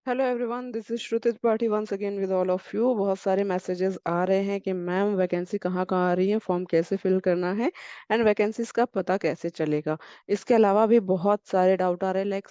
Hello everyone, this is Shruti Tripathi once again with all of you. बहुत सारे messages आ रहे हैं कि मैम वैकेंसी कहाँ कहाँ आ रही है, फॉर्म कैसे फिल करना है एंड वैकेंसीज का पता कैसे चलेगा। इसके अलावा भी बहुत सारे डाउट आ रहे हैं, लाइक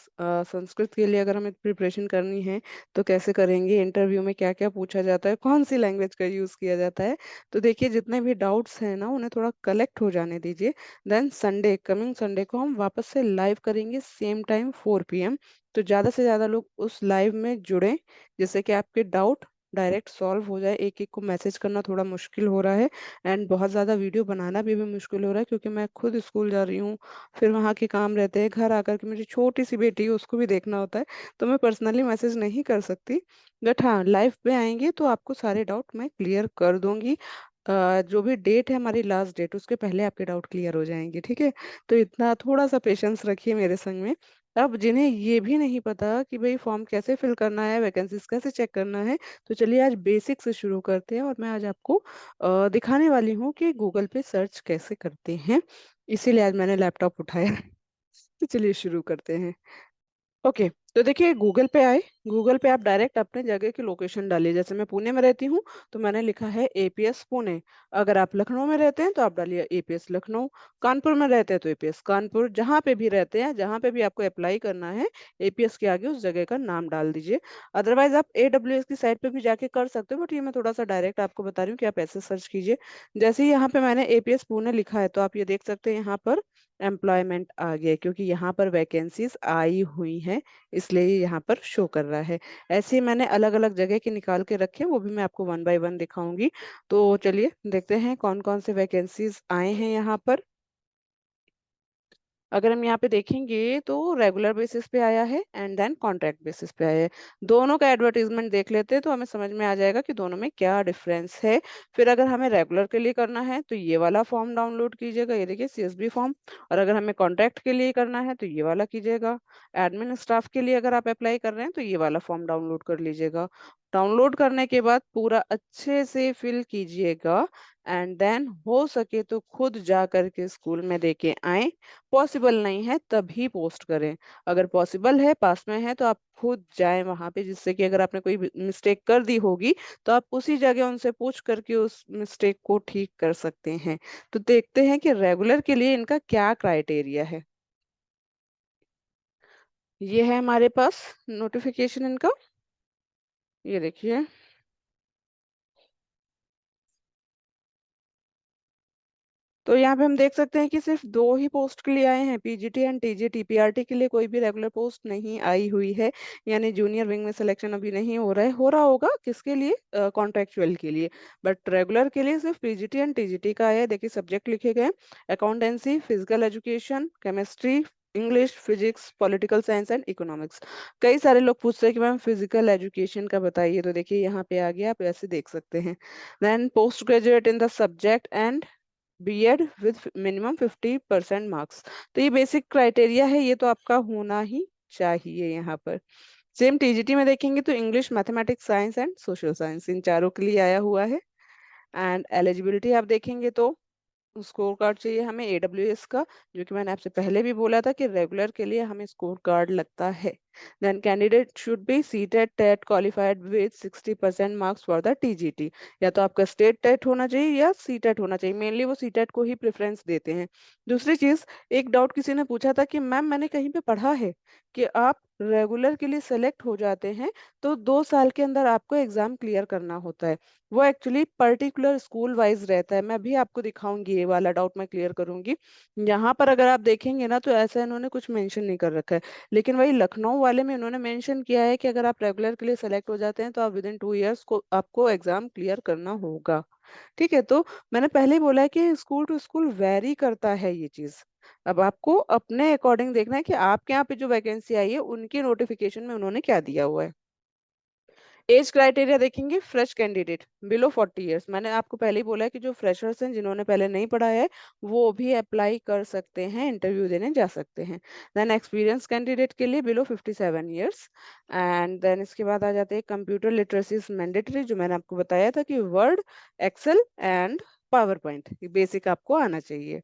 संस्कृत के लिए अगर हमें प्रिपरेशन करनी है तो कैसे करेंगे, इंटरव्यू में क्या क्या पूछा जाता है, कौन सी लैंग्वेज का यूज़ किया जाता है। तो देखिए, जितने भी डाउट्स हैं ना, उन्हें थोड़ा कलेक्ट हो जाने दीजिए। देन संडे, कमिंग संडे को हम वापस से लाइव करेंगे, सेम टाइम 4 PM। तो ज़्यादा से ज़्यादा लोग उस लाइव में जुड़ें, जिससे कि आपके डाउट डायरेक्ट सॉल्व हो जाए। एक एक को मैसेज करना थोड़ा मुश्किल हो रहा है एंड बहुत ज़्यादा वीडियो बनाना भी मुश्किल हो रहा है, क्योंकि मैं खुद स्कूल जा रही हूँ, फिर वहाँ के काम रहते हैं, घर आकर के मेरी छोटी सी बेटी है उसको भी देखना होता है। तो मैं पर्सनली मैसेज नहीं कर सकती, बट हाँ, लाइव पे आएंगे तो आपको सारे डाउट मैं क्लियर कर दूंगी। जो भी डेट है हमारी, लास्ट डेट, उसके पहले आपके डाउट क्लियर हो जाएंगे, ठीक है। तो इतना थोड़ा सा पेशेंस रखिए मेरे संग में। अब जिन्हें ये भी नहीं पता कि भाई फॉर्म कैसे फिल करना है, वैकेंसीज कैसे चेक करना है, तो चलिए आज बेसिक से शुरू करते हैं। और मैं आज आपको दिखाने वाली हूँ कि गूगल पे सर्च कैसे करते हैं। इसीलिए आज मैंने लैपटॉप उठाया है। तो चलिए शुरू करते हैं। ओके, तो देखिए, गूगल पे आए। गूगल पे आप डायरेक्ट अपने जगह की लोकेशन डालिए। जैसे मैं पुणे में रहती हूँ, तो मैंने लिखा है एपीएस पुणे। अगर आप लखनऊ में रहते हैं तो आप डालिए एपीएस लखनऊ। कानपुर में रहते हैं तो एपीएस कानपुर। जहाँ पे भी रहते हैं, जहाँ पे भी आपको अप्लाई करना है, एपीएस के आगे उस जगह का नाम डाल दीजिए। अदरवाइज आप एडब्ल्यूएस की साइट पे भी जाके कर सकते हो, बट ये मैं थोड़ा सा डायरेक्ट आपको बता रही हूँ कि आप ऐसे सर्च कीजिए। जैसे ही यहाँ पे मैंने एपीएस पुणे लिखा है, तो आप ये देख सकते हैं यहाँ पर एम्प्लॉयमेंट आ गया है, क्योंकि यहाँ पर वैकेंसीज आई हुई हैं, इसलिए ये यहाँ पर शो कर रहा है। ऐसे ही मैंने अलग अलग जगह के निकाल के रखे, वो भी मैं आपको वन बाय वन दिखाऊंगी। तो चलिए देखते हैं कौन कौन से वैकेंसीज आए हैं यहाँ पर। अगर हम यहाँ पे देखेंगे तो रेगुलर बेसिस पे आया है एंड देन कॉन्ट्रैक्ट बेसिस पे आया है। दोनों का एडवर्टीजमेंट देख लेते हैं तो हमें समझ में आ जाएगा कि दोनों में क्या डिफरेंस है। फिर अगर हमें रेगुलर के लिए करना है तो ये वाला फॉर्म डाउनलोड कीजिएगा, ये देखिए सीएसबी फॉर्म। और अगर हमें कॉन्ट्रैक्ट के लिए करना है तो ये वाला कीजिएगा। एडमिन स्टाफ के लिए अगर आप अप्लाई कर रहे हैं तो ये वाला फॉर्म डाउनलोड कर लीजिएगा। डाउनलोड करने के बाद पूरा अच्छे से फिल कीजिएगा एंड देन हो सके तो खुद जा करके स्कूल में देके आए। पॉसिबल नहीं है तभी पोस्ट करें। अगर पॉसिबल है, पास में है, तो आप खुद जाएं वहां पे, जिससे कि अगर आपने कोई मिस्टेक कर दी होगी तो आप उसी जगह उनसे पूछ करके उस मिस्टेक को ठीक कर सकते हैं। तो देखते हैं कि रेगुलर के लिए इनका क्या क्राइटेरिया है। ये है हमारे पास नोटिफिकेशन इनका, ये देखिए। तो यहाँ पे हम देख सकते हैं कि सिर्फ दो ही पोस्ट के लिए आए हैं, पीजीटी एंड टीजीटी। पीआरटी के लिए कोई भी रेगुलर पोस्ट नहीं आई हुई है, यानी जूनियर विंग में सिलेक्शन अभी नहीं हो रहा है। हो रहा होगा किसके लिए, कॉन्ट्रेक्चुअल के लिए। बट रेगुलर के लिए सिर्फ पीजीटी एंड टीजीटी का आया है। देखिए सब्जेक्ट लिखे गए, accountancy, physical education, chemistry, English, physics, political science and economics. कई सारे लोग पूछते हैं कि मैम फिजिकल एजुकेशन का बताइए, तो देखिए यहाँ पे आ गया, आप ऐसे देख सकते हैं। Then post graduate in the subject and BEd with minimum 50% marks. तो ये बेसिक क्राइटेरिया है, ये तो आपका होना ही चाहिए यहाँ पर। सेम टीजीटी में देखेंगे तो English, mathematics, science and social science, इन चारों के लिए आया हुआ है। एंड एलिजिबिलिटी आप देखेंगे तो स्कोर कार्ड चाहिए हमें एडब्ल्यूएस का, जो कि मैंने आपसे पहले भी बोला था कि रेगुलर के लिए हमें स्कोर कार्ड लगता है। Then candidate should be CTET TET qualified with 60% marks for the TGT. या तो आपका स्टेट टेट होना चाहिए या सीटेट होना चाहिए, मेनली वो सीटेट को ही प्रेफरेंस देते हैं। दूसरी चीज, एक डाउट किसी ने पूछा था कि मैम मैंने कहीं पे पढ़ा है कि आप रेगुलर के लिए सेलेक्ट हो जाते हैं तो 2 साल के अंदर आपको एग्जाम क्लियर करना होता है। वो एक्चुअली पर्टिकुलर स्कूल वाइज रहता है, मैं भी आपको दिखाऊंगी, ये वाला डाउट मैं क्लियर करूंगी। यहाँ पर अगर आप देखेंगे ना, तो ऐसा इन्होंने कुछ मेंशन नहीं कर रखा है। लेकिन वही लखनऊ वाले में इन्होंने मेंशन किया है कि अगर आप रेगुलर के लिए सेलेक्ट हो जाते हैं तो आप विद इन 2 इयर्स को आपको एग्जाम क्लियर करना होगा। ठीक है, तो मैंने पहले ही बोला है कि स्कूल टू स्कूल वेरी करता है ये चीज। अब आपको अपने अकॉर्डिंग देखना है कि आपके यहाँ पे जो वैकेंसी आई है उनके नोटिफिकेशन में उन्होंने क्या दिया हुआ है। एज क्राइटेरिया देखेंगे, फ्रेश कैंडिडेट बिलो 40 इयर्स। मैंने आपको पहले ही बोला है कि जो फ्रेशर्स हैं, जिन्होंने पहले नहीं पढ़ा है, वो भी अप्लाई कर सकते हैं, इंटरव्यू देने जा सकते हैं। देन एक्सपीरियंस कैंडिडेट के लिए बिलो 57 इयर्स। एंड देन इसके बाद आ जाते हैं कंप्यूटर लिटरेसी इज मैंडेटरी, जो मैंने आपको बताया था कि Word, Excel and PowerPoint basic आपको आना चाहिए।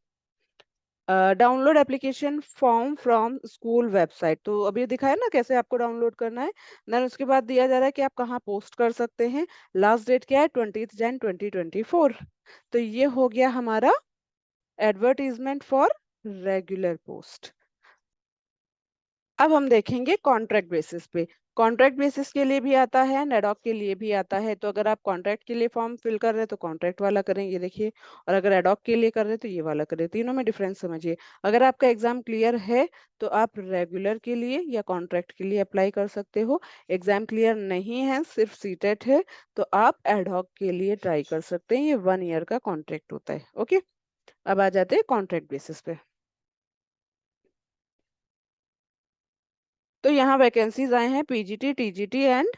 Download application form from school website, तो अभी दिखाया ना कैसे आपको डाउनलोड करना है। देन उसके बाद दिया जा रहा है कि आप कहाँ पोस्ट कर सकते हैं। लास्ट डेट क्या है, 20 जन 2024। तो ये हो गया हमारा एडवर्टीजमेंट फॉर रेगुलर पोस्ट। अब हम देखेंगे कॉन्ट्रैक्ट बेसिस पे। कॉन्ट्रैक्ट बेसिस के लिए भी आता है, एडॉक के लिए भी आता है। तो अगर आप कॉन्ट्रैक्ट के लिए फॉर्म फिल कर रहे हैं तो कॉन्ट्रैक्ट वाला करें, ये देखिए। और अगर एडॉक के लिए कर रहे हैं तो ये वाला करें, तीनों में डिफरेंस समझिए। अगर आपका एग्जाम क्लियर है तो आप रेगुलर के लिए या कॉन्ट्रैक्ट के लिए अप्लाई कर सकते हो। एग्जाम क्लियर नहीं है, सिर्फ सीटेट है, तो आप एडॉक के लिए ट्राई कर सकते हैं। ये 1 ईयर का कॉन्ट्रैक्ट होता है। ओके, अब आ जाते हैं कॉन्ट्रैक्ट बेसिस पे। तो यहाँ वैकेंसीज आए हैं PGT, TGT and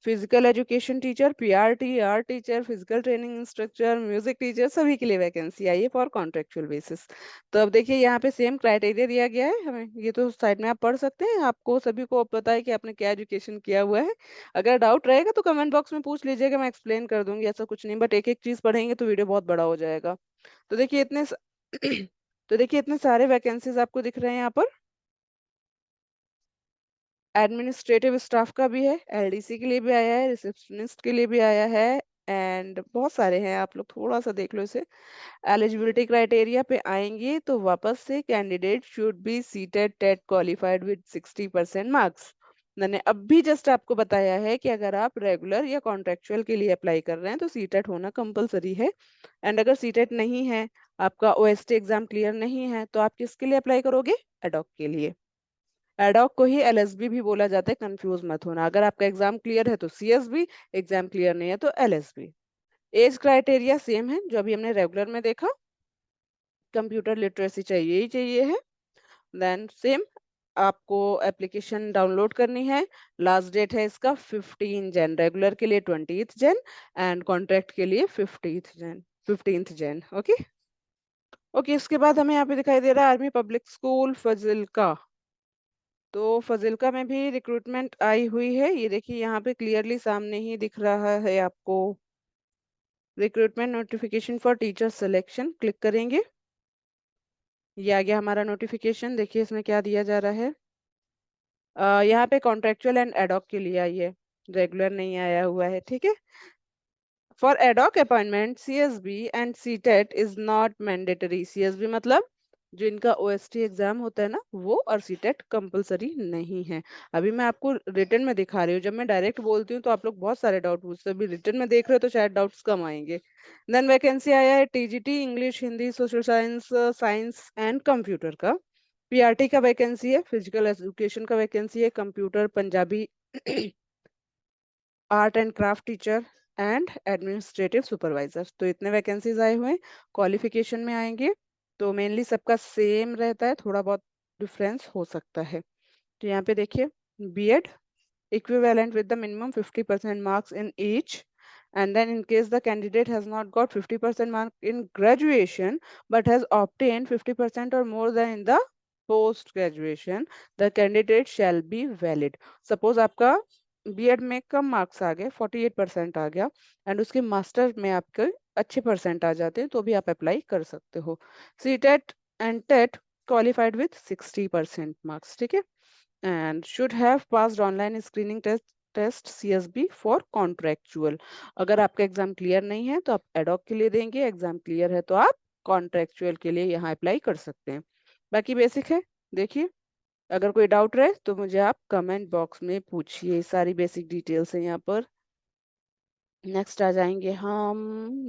physical education teacher, PRT, art teacher, physical training instructor, music teacher, सभी के लिए वैकेंसी आई है फॉर कॉन्ट्रेक्चुअल बेसिस। तो अब देखिए यहाँ पे सेम क्राइटेरिया दिया गया है हमें, ये तो साइड में आप पढ़ सकते हैं। आपको सभी को पता है कि आपने क्या एजुकेशन किया हुआ है। अगर डाउट रहेगा तो कमेंट बॉक्स में पूछ लीजिएगा, मैं एक्सप्लेन कर दूंगी, ऐसा कुछ नहीं। बट एक एक चीज पढ़ेंगे तो वीडियो बहुत बड़ा हो जाएगा। तो देखिए तो देखिए इतने सारे वैकेंसीज आपको दिख रहे हैं यहाँ पर। एडमिनिस्ट्रेटिव स्टाफ का भी है, एलडीसी के लिए भी आया है, रिसेप्शनिस्ट के लिए भी आया है, एंड बहुत सारे हैं, आप लोग थोड़ा सा देख लो इसे। एलिजिबिलिटी क्राइटेरिया पे आएंगे तो वापस से candidate should be CTET TET qualified with 60% marks. मैंने अब भी जस्ट आपको बताया है कि अगर आप रेगुलर या कॉन्ट्रेक्चुअल के लिए अप्लाई कर रहे हैं तो सीटेट होना कंपलसरी है। एंड अगर सीटेट नहीं है, आपका ओएसटी एग्जाम क्लियर नहीं है, तो आप किसके लिए अप्लाई करोगे, एडॉक के लिए। एडॉक को ही एलएसबी भी बोला जाता है, कंफ्यूज मत होना। अगर आपका एग्जाम क्लियर है तो सीएसबी, एग्जाम क्लियर नहीं है तो एलएसबी। एज क्राइटेरिया सेम है जो अभी हमने रेगुलर में देखा, कंप्यूटर लिटरेसी चाहिए ही चाहिए है। देन सेम, आपको एप्लीकेशन डाउनलोड करनी है। लास्ट डेट है इसका 15 जन, रेगुलर के लिए 20 जन एंड कॉन्ट्रैक्ट के लिए 15th जन। ओके ओके, इसके बाद हमें यहाँ पे दिखाई दे रहा है आर्मी पब्लिक स्कूल फजिल्का। तो फजिल्का में भी रिक्रूटमेंट आई हुई है, ये देखिए यहाँ पे क्लियरली सामने ही दिख रहा है आपको। Recruitment notification for teacher selection click करेंगे, ये आ गया हमारा नोटिफिकेशन। देखिए इसमें क्या दिया जा रहा है। यहाँ पे कॉन्ट्रेक्चुअल एंड एडॉक के लिए आई है, रेगुलर नहीं आया हुआ है, ठीक है। For ad hoc appointment CSB and CTET is not mandatory. CSB मतलब जो इनका ओएसटी एग्जाम होता है ना वो, और सीटेट कंपलसरी नहीं है। अभी मैं आपको रिटर्न में दिखा रही हूँ, जब मैं डायरेक्ट बोलती हूँ तो आप लोग बहुत सारे डाउट पूछते हैं, अभी रिटर्न में देख रहे हो तो शायद डाउट्स कम आएंगे। देन वैकेंसी आया है TGT English, Hindi, social science, science and computer का। पीआरटी का वैकेंसी है, फिजिकल एजुकेशन का वैकेंसी है, computer, Punjabi, art and craft teacher and administrative supervisor. तो इतने वैकेंसीज आए हुए हैं। क्वालिफिकेशन में आएंगे तो मेनली सबका सेम रहता है, थोड़ा बहुत डिफरेंस हो सकता है। तो यहाँ पे देखिए, BEd equivalent with the minimum 50% marks in each, and then in case the candidate has not got 50% mark in graduation but has obtained 50% or more than in the post graduation, the candidate shall be valid. Suppose आपका BEd में कम marks आ गए, 48% आ गया, and उसके master में आपके अच्छे percent आ जाते हैं तो भी आप अप्लाई कर सकते हो। CTET and TET qualified with 60% marks, ठीक है। and should have passed online screening test CSB for contractual। अगर आपका एग्जाम क्लियर नहीं है तो आप एडॉक के लिए देंगे, एग्जाम क्लियर है तो आप कॉन्ट्रेक्चुअल के लिए यहाँ अप्लाई कर सकते हैं। बाकी बेसिक है। देखिए, अगर कोई डाउट रहे तो मुझे आप कमेंट बॉक्स में पूछिए, सारी बेसिक डिटेल्स है यहाँ पर। नेक्स्ट आ जाएंगे हम।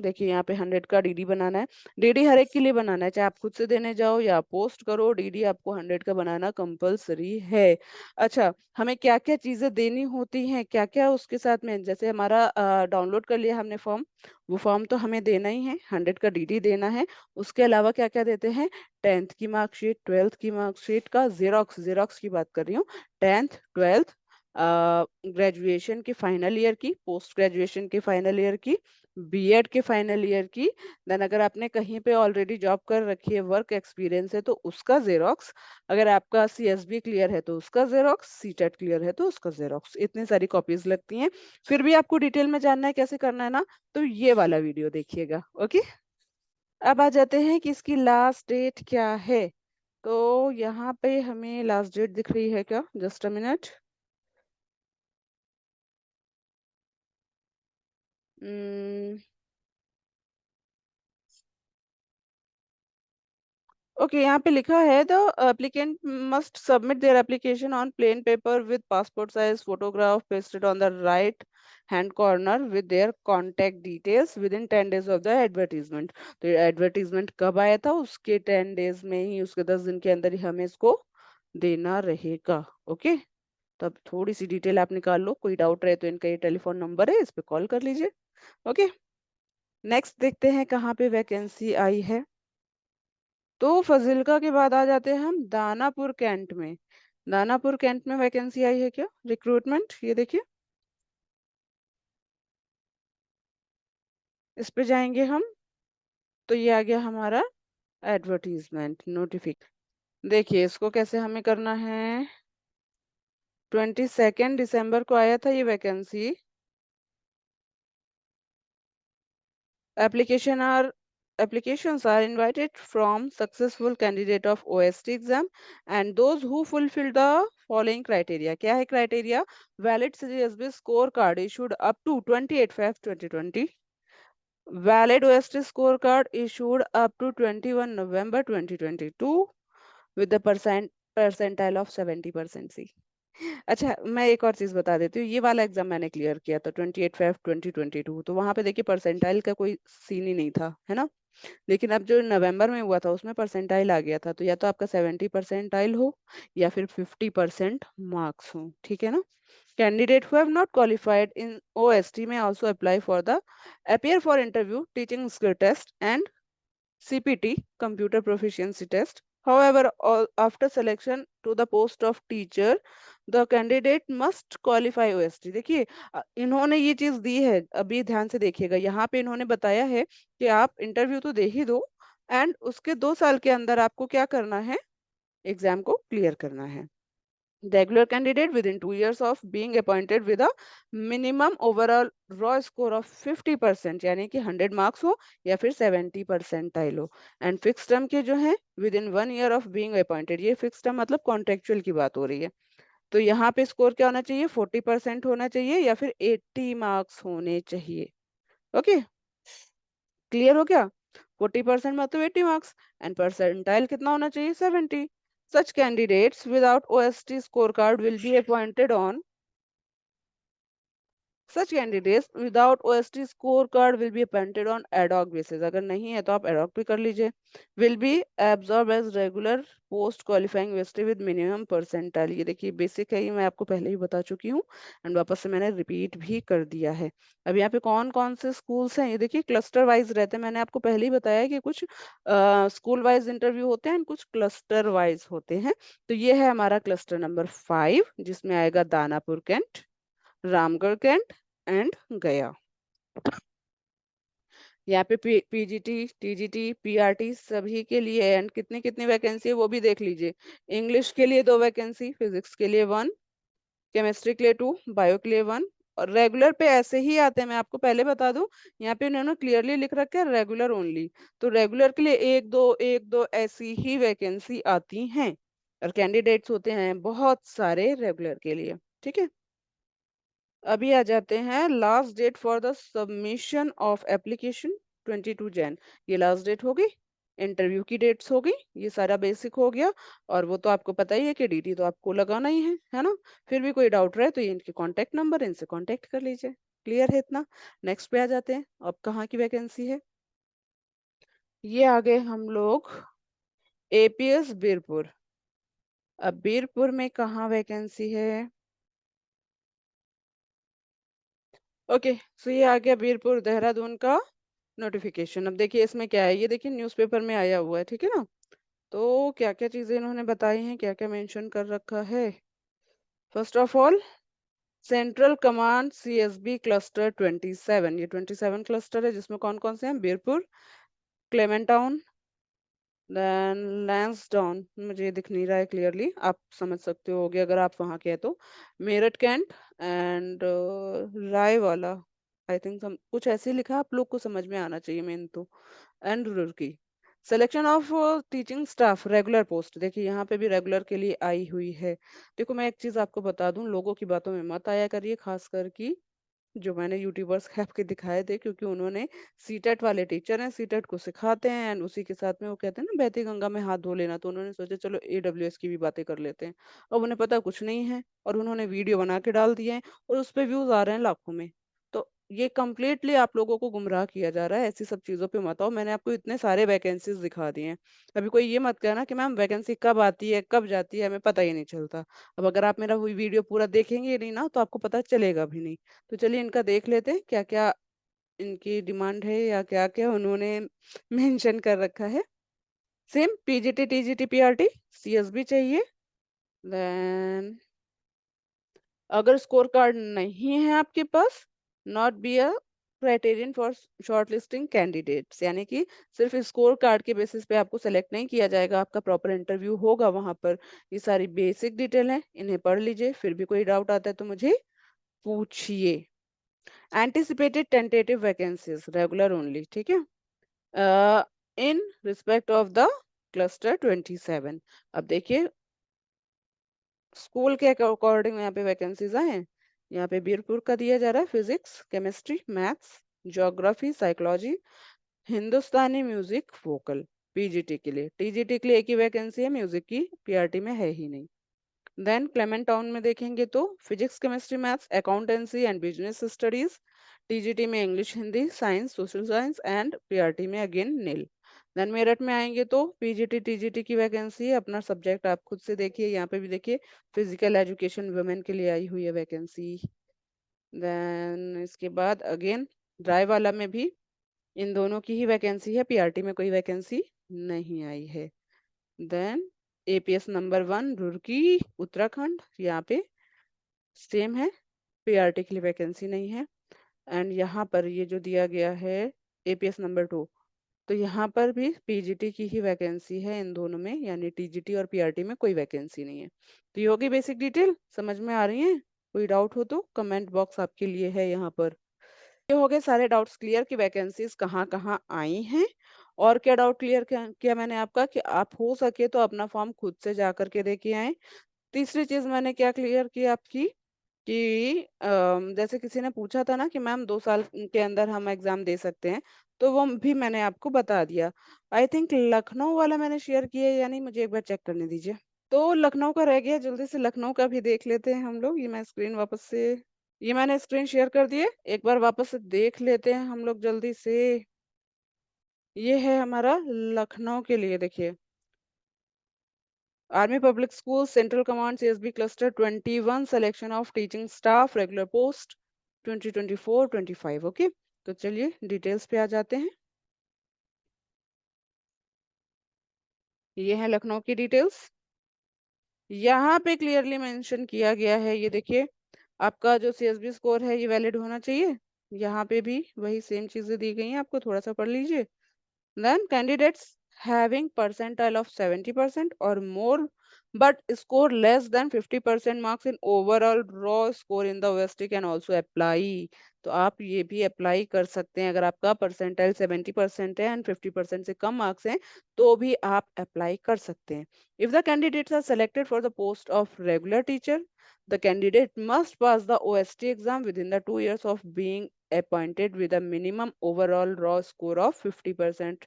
देखिए यहाँ पे 100 का डीडी बनाना है। डीडी हर एक के लिए बनाना है, चाहे आप खुद से देने जाओ या पोस्ट करो, डीडी आपको 100 का बनाना कंपलसरी है। अच्छा, हमें क्या क्या चीजें देनी होती हैं, क्या क्या उसके साथ में, जैसे हमारा डाउनलोड कर लिया हमने फॉर्म, वो फॉर्म तो हमें देना ही है, 100 का डीडी देना है। उसके अलावा क्या क्या देते हैं, 10th की मार्कशीट, 12th की मार्कशीट का जेरोक्स, जेरोक्स की बात कर रही हूँ, 10th, 12th, ग्रेजुएशन के फाइनल ईयर की, पोस्ट ग्रेजुएशन के फाइनल ईयर की, बीएड के फाइनल ईयर की। देन अगर आपने कहीं पे ऑलरेडी जॉब कर रखी है, वर्क एक्सपीरियंस है तो उसका जेरोक्स, अगर आपका सीएसबी क्लियर है तो उसका जेरोक्स, सीटेट क्लियर है तो उसका जेरोक्स। इतनी सारी कॉपीज लगती हैं। फिर भी आपको डिटेल में जानना है कैसे करना है ना, तो ये वाला वीडियो देखिएगा। ओके, अब आ जाते हैं कि इसकी लास्ट डेट क्या है। तो यहाँ पे हमें लास्ट डेट दिख रही है क्या? Just a minute. ओके, यहाँ पे लिखा है the applicant must submit their application on plain paper with passport size photograph pasted on the right hand corner with their contact details with in 10 days of the advertisement. तो ये advertisement कब आया था? उसके 10 days में ही, उसके 10 दिन के अंदर ही हमें इसको देना रहेगा। ओके, तो अब थोड़ी सी डिटेल आप निकाल लो, कोई डाउट रहे तो इनका ये टेलीफोन नंबर है, इस पे कॉल कर लीजिए। ओके, नेक्स्ट देखते हैं कहाँ पे वैकेंसी आई है। तो फजिल्का के बाद आ जाते हैं हम दानापुर कैंट में। दानापुर कैंट में वैकेंसी आई है क्या? रिक्रूटमेंट, ये देखिए, इस पे जाएंगे हम, तो ये आ गया हमारा एडवर्टीजमेंट नोटिफिकेशन। देखिए इसको कैसे हमें करना है। 22 दिसंबर को आया था ये vacancy. Application are applications are invited from successful candidate of OST exam and those who fulfill the following criteria। क्या है criteria? Valid CGSB scorecard issued up to 28/5/2020, valid OST scorecard issued up to 21 November 2022 with the percentile of 70% C। अच्छा, मैं एक और चीज बता देती हूँ, ये वाला एग्जाम मैंने क्लियर किया था 28/5/2022, तो वहां पे देखिए परसेंटाइल का कोई सीन ही नहीं था, है ना। लेकिन अब जो नवंबर में हुआ था उसमें परसेंटाइल आ गया था, तो या तो आपका 70% हो या फिर 50% मार्क्स हो, ठीक है ना। Candidate who have not qualified in OST में also apply for the appear for interview teaching skill test and CPT computer proficiency test। However, after selection to the post of teacher the candidate must qualify OST। देखिए इन्होंने ये चीज दी है, अभी ध्यान से देखिएगा, यहाँ पे इन्होंने बताया है कि आप इंटरव्यू तो दे ही दो एंड उसके 2 साल के अंदर आपको क्या करना है? एग्जाम को क्लियर करना है। Regular candidate within 2 years of being appointed with a minimum overall raw score of 50% यानी कि 100 मार्क्स हो या फिर 70% हो। एंड फिक्स टर्म के जो है with in 1 year of being appointed, ये फिक्स टर्म मतलब कॉन्ट्रेक्चुअल की बात हो रही है। तो यहाँ पे स्कोर क्या होना चाहिए? 40% होना चाहिए या फिर 80 मार्क्स होने चाहिए। ओके, क्लियर हो गया? 40% मतलब 80 मार्क्स एंड परसेंटाइल कितना होना चाहिए? 70। Such candidates without OST scorecard will be appointed on Such candidates without OST scorecard will be appointed on ad hoc basis। अगर नहीं है तो आप ad hoc भी कर लीजिए। Will be absorbed as regular post qualifying university with minimum percentile। ये देखिए बेसिक है, ये मैं आपको पहले ही बता चुकी हूँ एंड वापस से मैंने रिपीट भी कर दिया है। अब यहाँ पे कौन कौन से स्कूल्स हैं ये देखिए, क्लस्टर वाइज रहते हैं। मैंने आपको पहले ही बताया कि कुछ स्कूल वाइज इंटरव्यू होते हैं कुछ क्लस्टर वाइज होते हैं। तो ये है हमारा क्लस्टर नंबर 5 जिसमें आएगा Danapur cantt, Ramgarh cantt and Gaya. यहाँ पे पीजीटी टीजीटी पीआरटी सभी के लिए एंड कितनी कितनी वैकेंसी है वो भी देख लीजिए। इंग्लिश के लिए 2 वैकेंसी, फिजिक्स के लिए 1, केमिस्ट्री के लिए 2, बायो के लिए 1। और रेगुलर पे ऐसे ही आते हैं, मैं आपको पहले बता दूं, यहाँ पे उन्होंने क्लियरली लिख रखा है रेगुलर ओनली। तो रेगुलर के लिए एक दो ऐसी ही वैकेंसी आती हैं और कैंडिडेट्स होते हैं बहुत सारे रेगुलर के लिए, ठीक है। अभी आ जाते हैं last date for the submission of application 22 June. ये लास्ट डेट होगी, इंटरव्यू की डेट्स होगी, ये सारा बेसिक हो गया। और वो तो आपको पता ही है कि डीटी तो आपको लगाना ही है ना। फिर भी कोई डाउट रहे तो ये इनके कांटेक्ट नंबर, इनसे कांटेक्ट कर लीजिए। क्लियर है इतना? नेक्स्ट पे आ जाते हैं, अब कहाँ की वैकेंसी है। ये आ गए हम लोग एपीएस बीरपुर। अब बीरपुर में कहाँ वैकेंसी है? ओके, सो ये आ गया बीरपुर देहरादून का नोटिफिकेशन। अब देखिए इसमें क्या है, ये देखिए न्यूज़पेपर में आया हुआ है, ठीक है ना। तो क्या क्या चीजें इन्होंने बताई हैं, क्या क्या मेंशन कर रखा है। First of all, central command CSB cluster 27, ये 27 क्लस्टर है जिसमें कौन कौन से हैं? Birpur, Clement Town, then Lansdowne, मुझे ये दिख नहीं रहा है क्लियरली, आप समझ सकते होगे अगर आप वहाँ के हैं तो, मेरठ कैंट एंड राय वाला, आई थिंक कुछ ऐसे ही लिखा है, आप लोग को समझ में आना चाहिए मेन तो, and Roorkee. Selection of teaching staff regular post, देखिए यहाँ पे भी रेगुलर के लिए आई हुई है। देखो मैं एक चीज आपको बता दूं, लोगों की बातों में मत आया करिए, खासकर की जो मैंने यूट्यूबर्स आपके दिखाए थे, क्योंकि उन्होंने सीटेट वाले टीचर हैं, सीटेट को सिखाते हैं एंड उसी के साथ में वो कहते हैं ना बहती गंगा में हाथ धो लेना, तो उन्होंने सोचा चलो एडब्ल्यूएस की भी बातें कर लेते हैं। अब उन्हें पता कुछ नहीं है और उन्होंने वीडियो बना के डाल दिए हैं और उस पे व्यूज आ रहे हैं लाखों में। तो ये कम्प्लीटली आप लोगों को गुमराह किया जा रहा है, ऐसी सब चीजों पे मत आओ। मैंने आपको इतने सारे वैकेंसीज दिखा दिए हैं। अभी कोई ये मत कहना कि मैम वैकेंसी कब आती है कब जाती है हमें पता ही नहीं चलता। अब अगर आप मेरा वही वीडियो पूरा देखेंगे ही नहीं ना तो आपको पता चलेगा भी नहीं। तो चलिए इनका देख लेते हैं क्या क्या इनकी डिमांड है या क्या क्या उन्होंने मेंशन कर रखा है। Same PGT TGT PRT CSB चाहिए। देन अगर स्कोर कार्ड नहीं है आपके पास, not be a criterion for shortlisting candidates, यानी कि सिर्फ स्कोर कार्ड के बेसिस पे आपको सेलेक्ट नहीं किया जाएगा, आपका प्रॉपर इंटरव्यू होगा वहां पर। ये सारी बेसिक डिटेल है, इन्हें पढ़ लीजिए, फिर भी कोई डाउट आता है तो मुझे पूछिए। Anticipated tentative vacancies regular only, ठीक है, in respect of the cluster 27। अब देखिए स्कूल के अकॉर्डिंग यहाँ पे वैकेंसीज आए हैं। यहाँ पे बीरपुर का दिया जा रहा है physics chemistry maths geography psychology Hindustani music vocal, PGT के लिए। टीजीटी के लिए एक ही वैकेंसी है, म्यूजिक की पीआरटी में है ही नहीं। देन क्लेमेंट टाउन में देखेंगे तो physics chemistry maths accountancy and business studies, TGT में English Hindi science social science and PRT में अगेन नील। देन मेरठ में आएंगे तो पीजीटी टीजीटी की वैकेंसी है, अपना सब्जेक्ट आप खुद से देखिए, यहाँ पे भी देखिए फिजिकल एजुकेशन वुमेन के लिए आई हुई है वैकेंसी। देन इसके बाद अगेन ड्राइव वाला में भी इन दोनों की ही वैकेंसी है, पीआरटी में कोई वैकेंसी नहीं आई है। Then APS number 1 Roorkee Uttarakhand, यहाँ पे सेम है, पीआरटी के लिए वैकेंसी नहीं है। एंड यहाँ पर ये जो दिया गया है एपीएस नंबर 2, तो यहाँ पर भी पीजीटी की ही वैकेंसी है इन दोनों में, यानी टीजीटी और पीआरटी में कोई वैकेंसी नहीं है। तो ये होगी बेसिक डिटेल, समझ में आ रही है? कोई डाउट हो तो कमेंट बॉक्स आपके लिए है यहाँ पर। ये हो गए सारे डाउट्स क्लियर कि वैकेंसीज कहाँ कहाँ आई हैं। और क्या डाउट क्लियर किया मैंने आपका कि आप हो सके तो अपना फॉर्म खुद से जा करके दे के आए। तीसरी चीज मैंने क्या क्लियर की आपकी कि जैसे किसी ने पूछा था ना कि मैम 2 साल के अंदर हम एग्जाम दे सकते हैं, तो वो भी मैंने आपको बता दिया। आई थिंक लखनऊ वाला मैंने शेयर किया है या नहीं, मुझे एक बार चेक करने दीजिए। तो लखनऊ का रह गया, जल्दी से लखनऊ का भी देख लेते हैं हम लोग। ये मैं स्क्रीन वापस से, ये मैंने स्क्रीन शेयर कर दिए, एक बार वापस से देख लेते हैं हम लोग जल्दी से। ये है हमारा लखनऊ के लिए, देखिए army public school central command CSB cluster 21 selection of teaching staff regular post 2024-25। Okay, तो चलिए डिटेल्स पे आ जाते हैं। ये है लखनऊ की डिटेल्स, यहाँ पे क्लियरली मेंशन किया गया है, ये देखिए आपका जो सीएसबी स्कोर है ये वैलिड होना चाहिए। यहाँ पे भी वही सेम चीजें दी गई हैं, आपको थोड़ा सा पढ़ लीजिए। Then candidates having percentile of 70% or more but score less than 50% marks in overall raw score in the OST can also apply। तो आप ये भी अप्लाई कर सकते हैं, अगर आपका परसेंटाइल 70% है एंड 50% से कम मार्क्स हैं तो भी आप अप्लाई कर सकते हैं। If the candidates are selected for the post of regular teacher, the candidate must pass the OST exam within the 2 years of being appointed with a minimum overall raw score of 50%,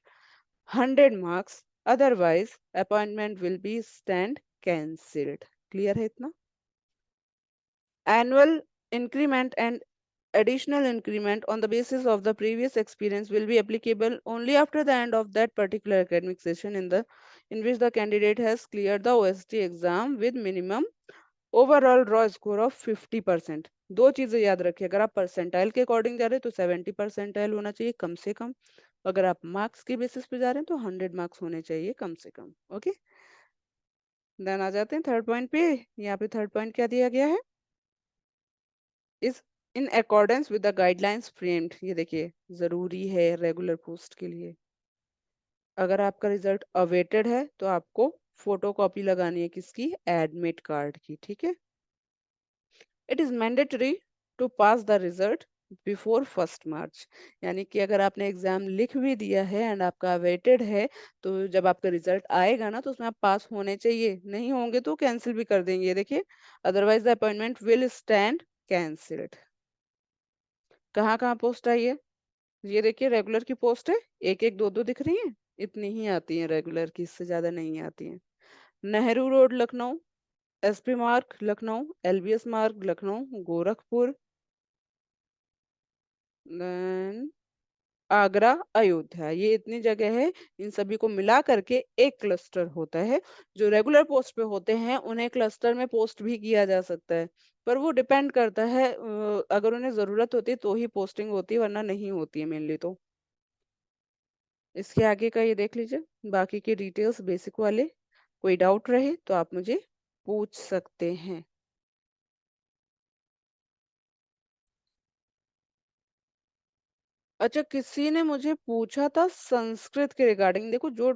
100 marks, otherwise appointment will be stand cancelled। Clear है इतना? Annual increment and additional increment on the basis of the previous experience will be applicable only after the end of that particular academic session in which the candidate has cleared the OST exam with minimum overall raw score of 50%। दो चीजें याद रखिए, अगर आप percentile के according जा रहे हैं तो 70 परसेंटाइल होना चाहिए कम से कम, अगर आप मार्क्स के बेसिस पे जा रहे हैं तो 100 मार्क्स होने चाहिए कम से कम। ओके, देन आ जाते हैं थर्ड पॉइंट पे। यहाँ पे थर्ड पॉइंट क्या दिया गया है, इस in accordance with the guidelines framed, ये देखिए जरूरी है रेगुलर पोस्ट के लिए। अगर आपका रिजल्ट अवेटेड है तो आपको फोटो कॉपी लगानी है, किसकी? एडमिट कार्ड की, ठीक है। It is mandatory to pass the result before 1 मार्च। यानी कि अगर आपने एग्ज़ाम लिख भी दिया है एंड आपका अवेटेड है, तो जब आपका रिज़ल्ट आएगा ना, तो उसमें आप पास होने चाहिए। नहीं होंगे तो कैंसल भी कर देंगे, देखिए। Otherwise the appointment will stand cancelled. कहाँ-कहाँ पोस्ट आई है? ये देखिए रेगुलर की पोस्ट है, 1-1, 2-2 दिख रही हैं? इतनी ही आती हैं रेगुलर की, इससे ज़्यादा नहीं आती हैं। नेहरू रोड लखनऊ, एसपी मार्ग लखनऊ, एलबीएस मार्ग लखनऊ, गोरखपुर, देन आगरा, अयोध्या, ये इतनी जगह है। इन सभी को मिला करके एक क्लस्टर होता है। जो रेगुलर पोस्ट पे होते हैं, उन्हें क्लस्टर में पोस्ट भी किया जा सकता है। पर वो डिपेंड करता है, अगर उन्हें ज़रूरत होती है तो ही पोस्टिंग होती है, वरना नहीं होती है मेनली तो। इसके आगे का ये देख लीजिए, बाकी के डिटेल्स बेसिक वाले। कोई डाउट रहे तो आप मुझे पूछ सकते हैं। अच्छा, किसी ने मुझे पूछा था संस्कृत के रिगार्डिंग, देखो जो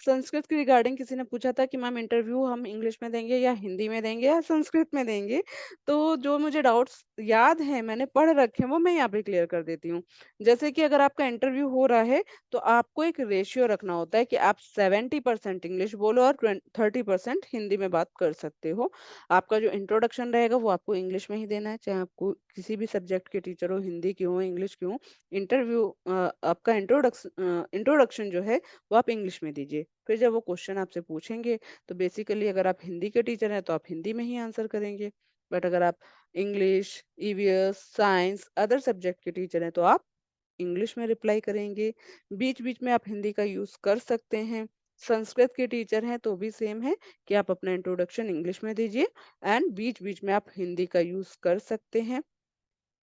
संस्कृत के रिगार्डिंग किसी ने पूछा था कि मैम इंटरव्यू हम इंग्लिश में देंगे या हिंदी में देंगे या संस्कृत में देंगे। तो जो मुझे डाउट्स याद हैं, मैंने पढ़ रखे हैं, वो मैं यहाँ पे क्लियर कर देती हूँ। जैसे कि अगर आपका इंटरव्यू हो रहा है, तो आपको एक रेशियो रखना होता है कि आप 70% इंग्लिश बोलो और 30% हिंदी में बात कर सकते हो। आपका जो इंट्रोडक्शन रहेगा वो आपको इंग्लिश में ही देना है, चाहे आपको किसी भी सब्जेक्ट के टीचर हो, हिंदी के हो, इंग्लिश के हो। इंटरव्यू आपका इंट्रोडक्शन जो है वो आप इंग्लिश में दीजिए। फिर जब वो क्वेश्चन आपसे पूछेंगे, तो बेसिकली अगर आप हिंदी के टीचर हैं तो आप हिंदी में ही आंसर करेंगे। बट अगर आप English, EVS, science, other subject के टीचर हैं तो आप इंग्लिश में रिप्लाई करेंगे। बीच-बीच में आप हिंदी का यूज़ कर सकते हैं। संस्कृत के टीचर हैं तो भी सेम है कि आप अपना इंट्रोडक्शन इंग्लिश में दीजिए एंड बीच-बीच में आप हिंदी का यूज़ कर सकते हैं।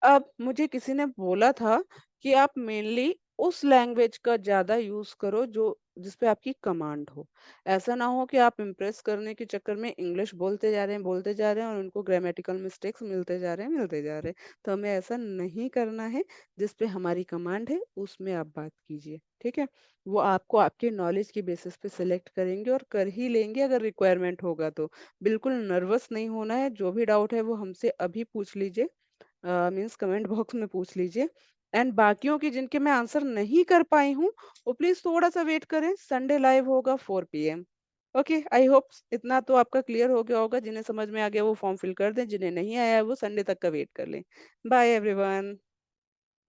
अब मुझे किसी ने बोला था कि आप मेनली उस लैंग्वेज का ज़्यादा यूज़ करो जो जिस पे आपकी कमांड हो। ऐसा ना हो कि आप इम्प्रेस करने के चक्कर में इंग्लिश बोलते जा रहे हैं और उनको ग्रामेटिकल मिस्टेक्स मिलते जा रहे हैं। तो हमें ऐसा नहीं करना है, जिस पे हमारी कमांड है उसमें आप बात कीजिए, ठीक है? वो आपको आपके नॉलेज के बेसिस पे सिलेक्ट करेंगे और कर ही लेंगे अगर रिक्वायरमेंट होगा तो। बिल्कुल नर्वस नहीं होना है, जो भी डाउट है वो हमसे अभी पूछ लीजिए। मीन्स कमेंट बॉक्स में पूछ लीजिए एंड बाकियों की जिनके मैं आंसर नहीं कर पाई हूँ, वो प्लीज थोड़ा सा वेट करें, संडे लाइव होगा 4 PM। ओके, आई होप इतना तो आपका क्लियर हो गया होगा। जिन्हें समझ में आ गया वो फॉर्म फिल कर दें, जिन्हें नहीं आया है वो संडे तक का वेट कर लें। Bye everyone.